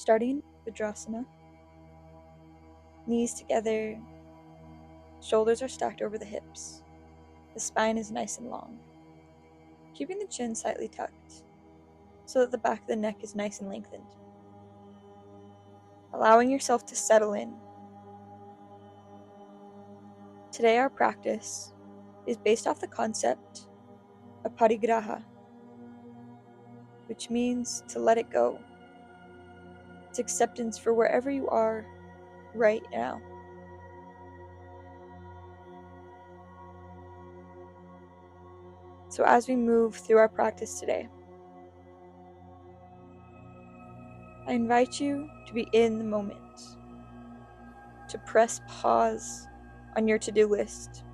Starting Vajrasana, knees together, shoulders are stacked over the hips. The spine is nice and long. Keeping the chin slightly tucked so that the back of the neck is nice and lengthened. Allowing yourself to settle in. Today our practice is based off the concept Aparigraha, which means to let it go. It's acceptance for wherever you are right now. So as we move through our practice today, I invite you to be in the moment, to press pause on your to-do list,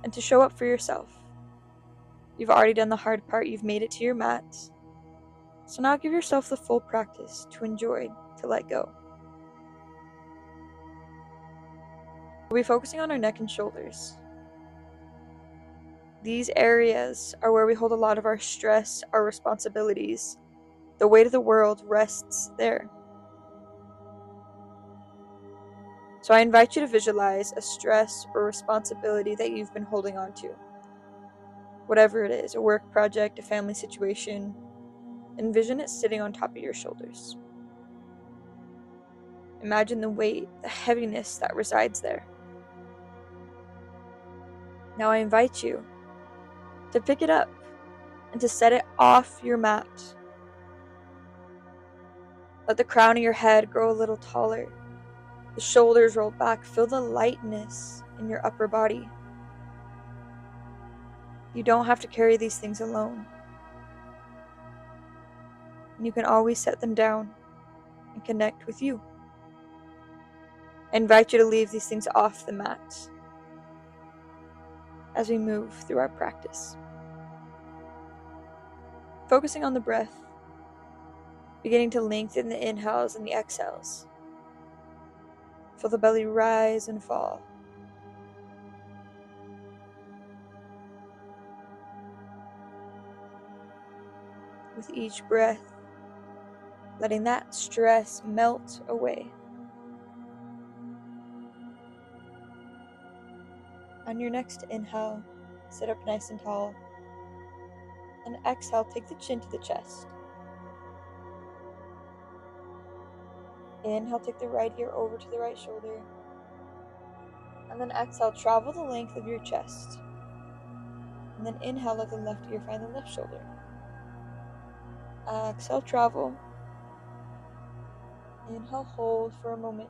and to show up for yourself. You've already done the hard part, you've made it to your mat, so now give yourself the full practice to enjoy, to let go. We'll be focusing on our neck and shoulders. These areas are where we hold a lot of our stress, our responsibilities. The weight of the world rests there. So I invite you to visualize a stress or responsibility that you've been holding on to. Whatever it is, a work project, a family situation, envision it sitting on top of your shoulders. Imagine the weight, the heaviness that resides there. Now I invite you to pick it up and to set it off your mat. Let the crown of your head grow a little taller. The shoulders roll back. Feel the lightness in your upper body. You don't have to carry these things alone. And you can always set them down and connect with you. I invite you to leave these things off the mat as we move through our practice. Focusing on the breath, beginning to lengthen the inhales and the exhales. Feel the belly rise and fall. With each breath, letting that stress melt away. On your next inhale, sit up nice and tall. And exhale, take the chin to the chest. Inhale, take the right ear over to the right shoulder. And then exhale, travel the length of your chest. And then inhale, let the left ear find the left shoulder. Exhale, travel. Inhale, hold for a moment.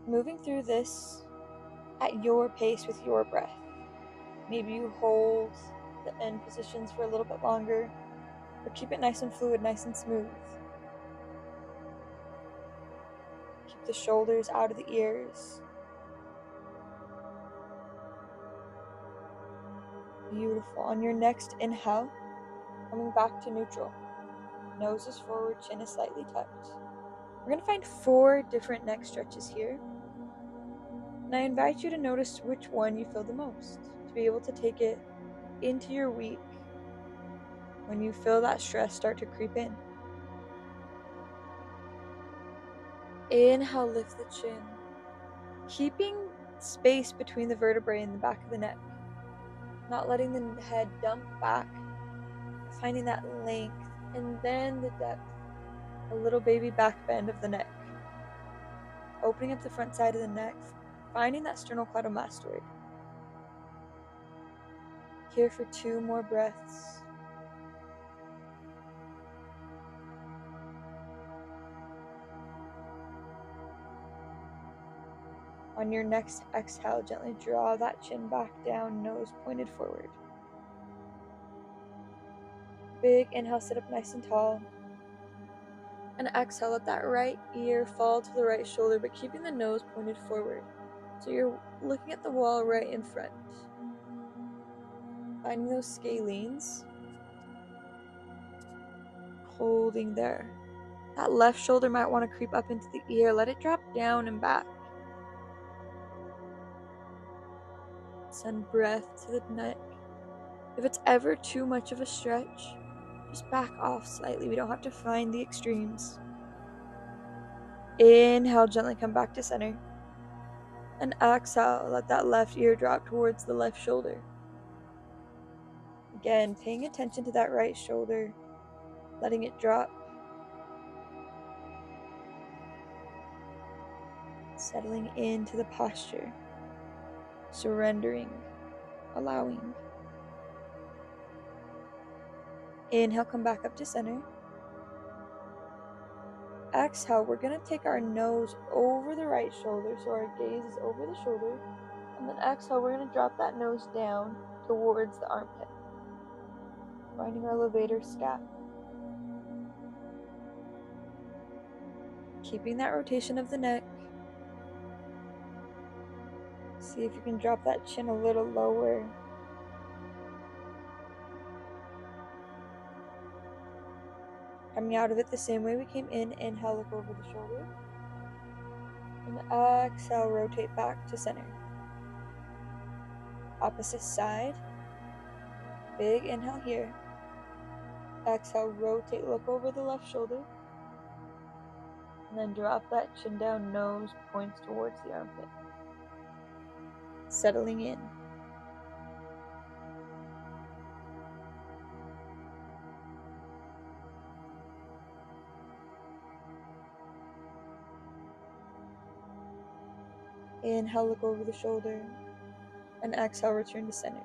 Moving through this at your pace with your breath. Maybe you hold the end positions for a little bit longer, or keep it nice and fluid, nice and smooth. Keep the shoulders out of the ears. Beautiful. On your next inhale, coming back to neutral. Nose is forward, chin is slightly tucked. We're going to find 4 different neck stretches here. And I invite you to notice which one you feel the most, to be able to take it into your week when you feel that stress start to creep in. Inhale, lift the chin, keeping space between the vertebrae and the back of the neck, not letting the head dump back, finding that length, and then the depth, a little baby back bend of the neck, opening up the front side of the neck, finding that sternocleidomastoid. Here for 2 more breaths. On your next exhale, gently draw that chin back down, nose pointed forward. Big inhale, sit up nice and tall. And exhale, let that right ear fall to the right shoulder, but keeping the nose pointed forward. So you're looking at the wall right in front. Finding those scalenes. Holding there. That left shoulder might want to creep up into the ear. Let it drop down and back. Send breath to the neck. If it's ever too much of a stretch, just back off slightly. We don't have to find the extremes. Inhale, gently come back to center. And exhale, let that left ear drop towards the left shoulder. Again, paying attention to that right shoulder, letting it drop. Settling into the posture, surrendering, allowing. Inhale, come back up to center. Exhale, we're going to take our nose over the right shoulder, so our gaze is over the shoulder. And then exhale, we're going to drop that nose down towards the armpit, finding our levator scap. Keeping that rotation of the neck. See if you can drop that chin a little lower. Coming out of it the same way we came in. Inhale, look over the shoulder. And exhale, rotate back to center. Opposite side. Big inhale here. Exhale, rotate, look over the left shoulder. And then drop that chin down, nose points towards the armpit. Settling in. Inhale, look over the shoulder. And exhale, return to center.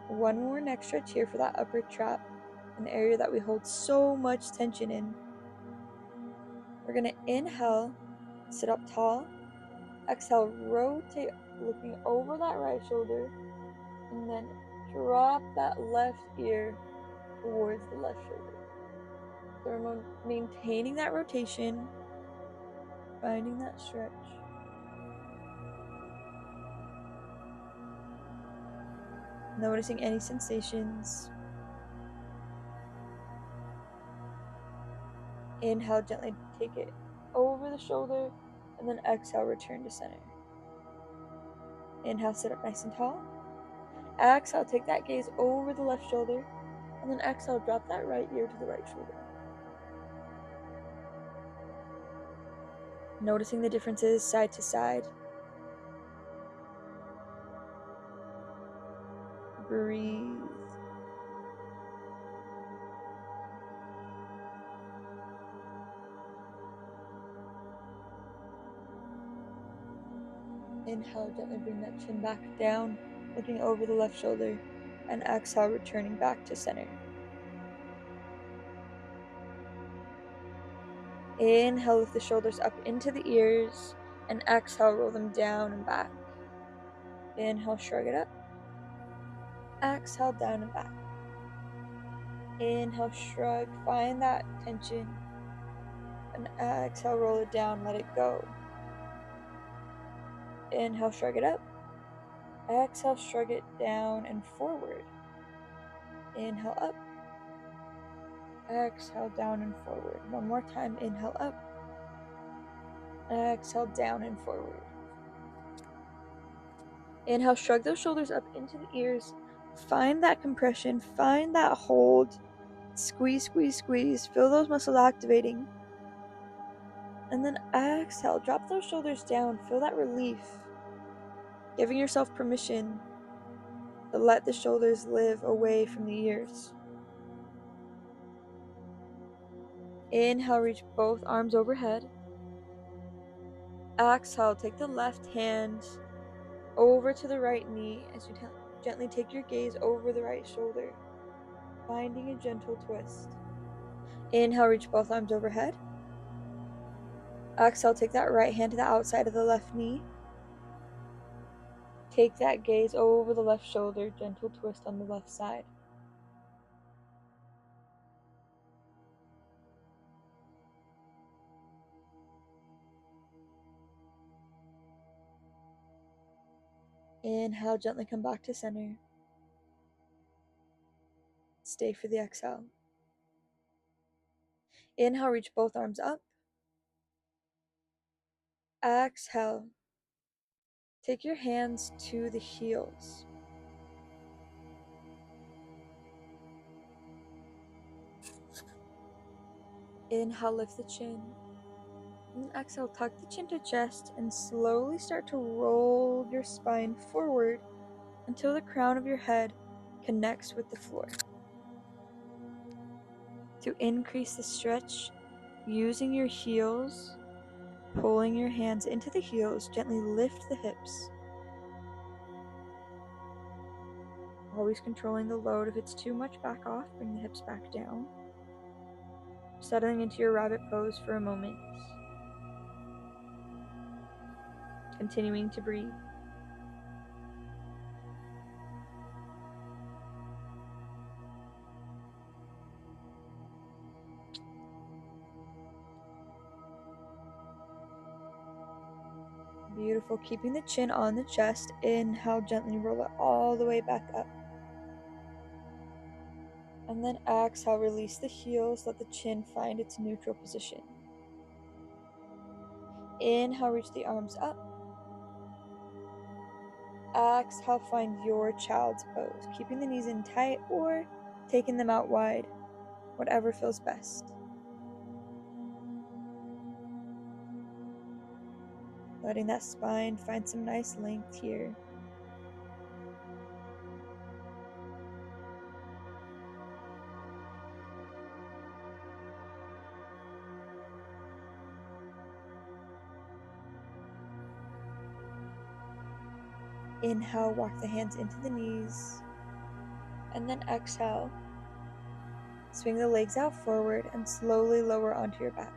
One more neck stretch here for that upper trap, an area that we hold so much tension in. We're going to inhale, sit up tall. Exhale, rotate, looking over that right shoulder. And then drop that left ear towards the left shoulder. So we're maintaining that rotation, finding that stretch. Noticing any sensations. Inhale, gently take it over the shoulder, and then exhale, return to center. Inhale, sit up nice and tall. Exhale, take that gaze over the left shoulder, and then exhale, drop that right ear to the right shoulder. Noticing the differences side to side. Breathe. Inhale, gently bring that chin back down, looking over the left shoulder, and exhale, returning back to center. Inhale, lift the shoulders up into the ears, and exhale, roll them down and back. Inhale, shrug it up. Exhale, down and back. Inhale, shrug, find that tension, and exhale, roll it down, let it go. Inhale, shrug it up. Exhale, shrug it down and forward. Inhale, up. Exhale, down and forward. One more time. Inhale, up. Exhale, down and forward. Inhale, shrug those shoulders up into the ears. Find that compression. Find that hold. Squeeze, squeeze, squeeze. Feel those muscles activating. And then exhale. Drop those shoulders down. Feel that relief. Giving yourself permission to let the shoulders live away from the ears. Inhale, reach both arms overhead. Exhale, take the left hand over to the right knee as you gently take your gaze over the right shoulder, finding a gentle twist. Inhale, reach both arms overhead. Exhale, take that right hand to the outside of the left knee. Take that gaze over the left shoulder, gentle twist on the left side. Inhale, gently come back to center. Stay for the exhale. Inhale, reach both arms up. Exhale. Take your hands to the heels. Inhale, lift the chin. And exhale, tuck the chin to chest and slowly start to roll your spine forward until the crown of your head connects with the floor. To increase the stretch, using your heels, pulling your hands into the heels, gently lift the hips. Always controlling the load. If it's too much, back off, bring the hips back down. Settling into your rabbit pose for a moment. Continuing to breathe. Beautiful. Keeping the chin on the chest. Inhale, gently roll it all the way back up. And then exhale, release the heels, let the chin find its neutral position. Inhale, reach the arms up. Exhale, find your child's pose, keeping the knees in tight or taking them out wide, whatever feels best. Letting that spine find some nice length here. Inhale, walk the hands into the knees. And then exhale, swing the legs out forward and slowly lower onto your back.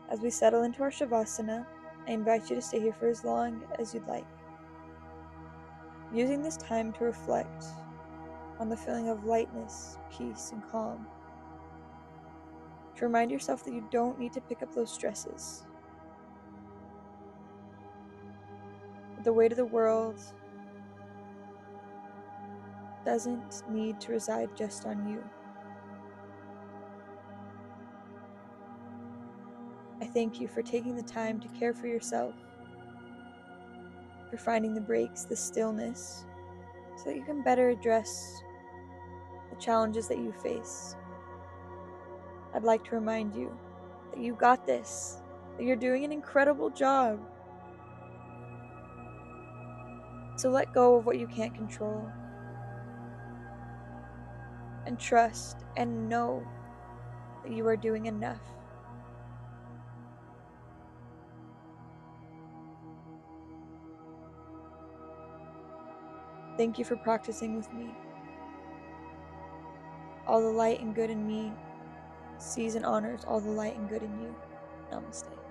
As we settle into our Shavasana, I invite you to stay here for as long as you'd like. Using this time to reflect on the feeling of lightness, peace, and calm. To remind yourself that you don't need to pick up those stresses. The weight of the world doesn't need to reside just on you. I thank you for taking the time to care for yourself, for finding the breaks, the stillness, so that you can better address the challenges that you face. I'd like to remind you that you got this, that you're doing an incredible job. So let go of what you can't control, and trust and know that you are doing enough. Thank you for practicing with me. All the light and good in me sees and honors all the light and good in you. Namaste.